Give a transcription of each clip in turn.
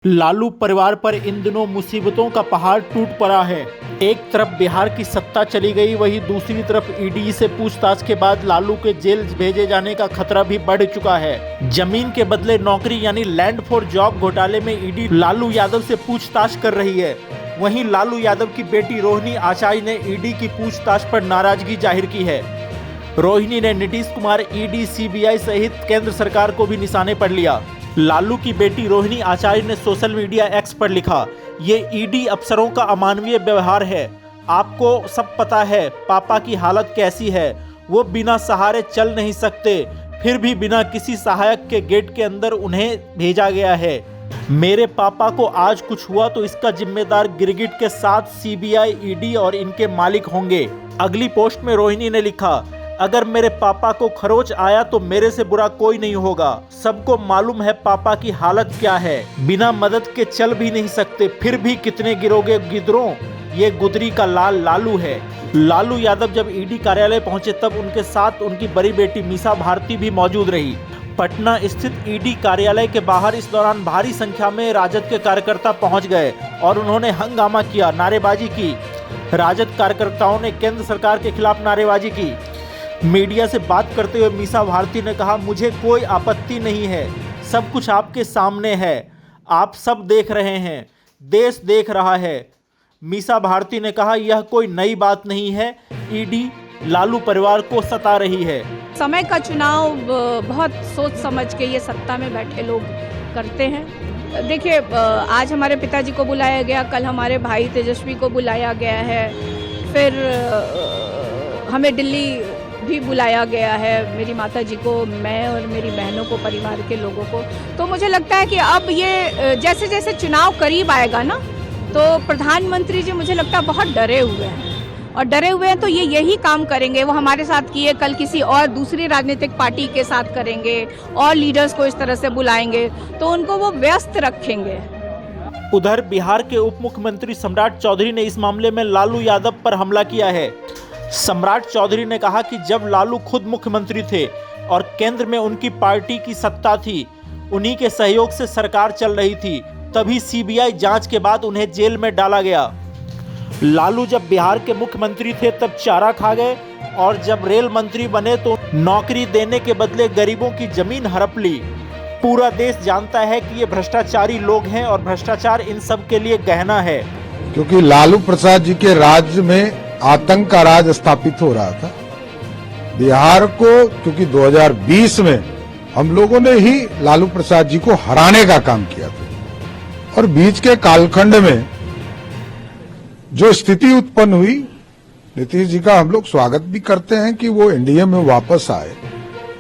लालू परिवार पर इन दिनों मुसीबतों का पहाड़ टूट पड़ा है। एक तरफ बिहार की सत्ता चली गई, वहीं दूसरी तरफ ईडी से पूछताछ के बाद लालू के जेल भेजे जाने का खतरा भी बढ़ चुका है। जमीन के बदले नौकरी यानी लैंड फॉर जॉब घोटाले में ईडी लालू यादव से पूछताछ कर रही है। वहीं लालू यादव की बेटी रोहिणी आचार्य ने ईडी की पूछताछ पर नाराजगी जाहिर की है। रोहिणी ने नीतीश कुमार, ईडी, सीबीआई सहित केंद्र सरकार को भी निशाने पर लिया। लालू की बेटी रोहिणी आचार्य ने सोशल मीडिया एक्स पर लिखा, ये ईडी अफसरों का अमानवीय व्यवहार है। आपको सब पता है पापा की हालत कैसी है। वो बिना सहारे चल नहीं सकते, फिर भी बिना किसी सहायक के गेट के अंदर उन्हें भेजा गया है। मेरे पापा को आज कुछ हुआ तो इसका जिम्मेदार गिरगिट के साथ सीबीआई, ईडी और इनके मालिक होंगे। अगली पोस्ट में रोहिणी ने लिखा, अगर मेरे पापा को खरोच आया तो मेरे से बुरा कोई नहीं होगा। सबको मालूम है पापा की हालत क्या है, बिना मदद के चल भी नहीं सकते, फिर भी कितने गिरोगे गिदरों, ये गुदरी का लाल लालू है। लालू यादव जब ईडी कार्यालय पहुंचे तब उनके साथ उनकी बड़ी बेटी मीसा भारती भी मौजूद रही। पटना स्थित ईडी कार्यालय के बाहर इस दौरान भारी संख्या में राजद के कार्यकर्ता पहुंच गए और उन्होंने हंगामा किया, नारेबाजी की। राजद कार्यकर्ताओं ने केंद्र सरकार के खिलाफ नारेबाजी की। मीडिया से बात करते हुए मीसा भारती ने कहा, मुझे कोई आपत्ति नहीं है, सब कुछ आपके सामने है, आप सब देख रहे हैं, देश देख रहा है। मीसा भारती ने कहा, यह कोई नई बात नहीं है, ईडी लालू परिवार को सता रही है। समय का चुनाव बहुत सोच समझ के ये सत्ता में बैठे लोग करते हैं। देखिए, आज हमारे पिताजी को बुलाया गया, कल हमारे भाई तेजस्वी को बुलाया गया है, फिर हमें दिल्ली भी बुलाया गया है, मेरी माताजी को, मैं और मेरी बहनों को, परिवार के लोगों को। तो मुझे लगता है कि अब ये जैसे जैसे चुनाव करीब आएगा ना, तो प्रधानमंत्री जी मुझे लगता है बहुत डरे हुए हैं, और डरे हुए हैं तो ये यही काम करेंगे। वो हमारे साथ किए, कल किसी और दूसरी राजनीतिक पार्टी के साथ करेंगे और लीडर्स को इस तरह से बुलाएंगे, तो उनको वो व्यस्त रखेंगे। उधर बिहार के उप मुख्यमंत्री सम्राट चौधरी ने इस मामले में लालू यादव पर हमला किया है। सम्राट चौधरी ने कहा कि जब लालू खुद मुख्यमंत्री थे और केंद्र में उनकी पार्टी की सत्ता थी, उन्हीं के सहयोग से सरकार चल रही थी, तभी सीबीआई जांच के बाद उन्हें जेल में डाला गया। लालू जब बिहार के मुख्यमंत्री थे तब चारा खा गए, और जब रेल मंत्री बने तो नौकरी देने के बदले गरीबों की जमीन हड़प ली। पूरा देश जानता है कि ये भ्रष्टाचारी लोग हैं और भ्रष्टाचार इन सब के लिए गहना है। क्योंकि लालू प्रसाद जी के राज्य में आतंक का राज स्थापित हो रहा था। बिहार को क्योंकि 2020 में हम लोगों ने ही लालू प्रसाद जी को हराने का काम किया था, और बीच के कालखंड में जो स्थिति उत्पन्न हुई, नीतीश जी का हम लोग स्वागत भी करते हैं कि वो एनडीए में वापस आए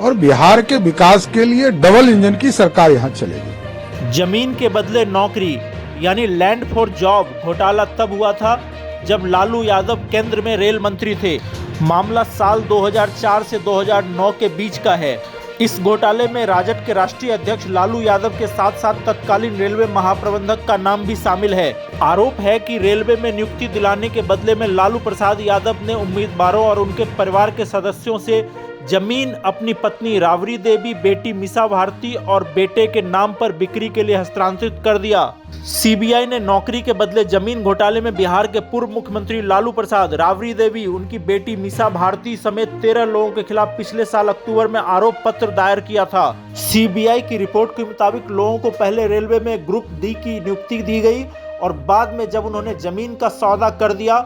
और बिहार के विकास के लिए डबल इंजन की सरकार यहां चलेगी। जमीन के बदले नौकरी यानी लैंड फॉर जॉब घोटाला तब हुआ था जब लालू यादव केंद्र में रेल मंत्री थे। मामला साल 2004 से 2009 के बीच का है। इस घोटाले में राजद के राष्ट्रीय अध्यक्ष लालू यादव के साथ साथ तत्कालीन रेलवे महाप्रबंधक का नाम भी शामिल है। आरोप है कि रेलवे में नियुक्ति दिलाने के बदले में लालू प्रसाद यादव ने उम्मीदवारों और उनके परिवार के सदस्यों से जमीन अपनी पत्नी राबड़ी देवी, बेटी मीसा भारती और बेटे के नाम पर बिक्री के लिए हस्तांतरित कर दिया। सीबीआई ने नौकरी के बदले जमीन घोटाले में बिहार के पूर्व मुख्यमंत्री लालू प्रसाद, राबड़ी देवी, उनकी बेटी मीसा भारती समेत 13 लोगों के खिलाफ पिछले साल अक्टूबर में आरोप पत्र दायर किया था। सीबीआई की रिपोर्ट के मुताबिक लोगों को पहले रेलवे में ग्रुप डी की नियुक्ति दी गई और बाद में जब उन्होंने जमीन का सौदा कर दिया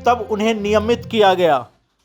तब उन्हें नियमित किया गया।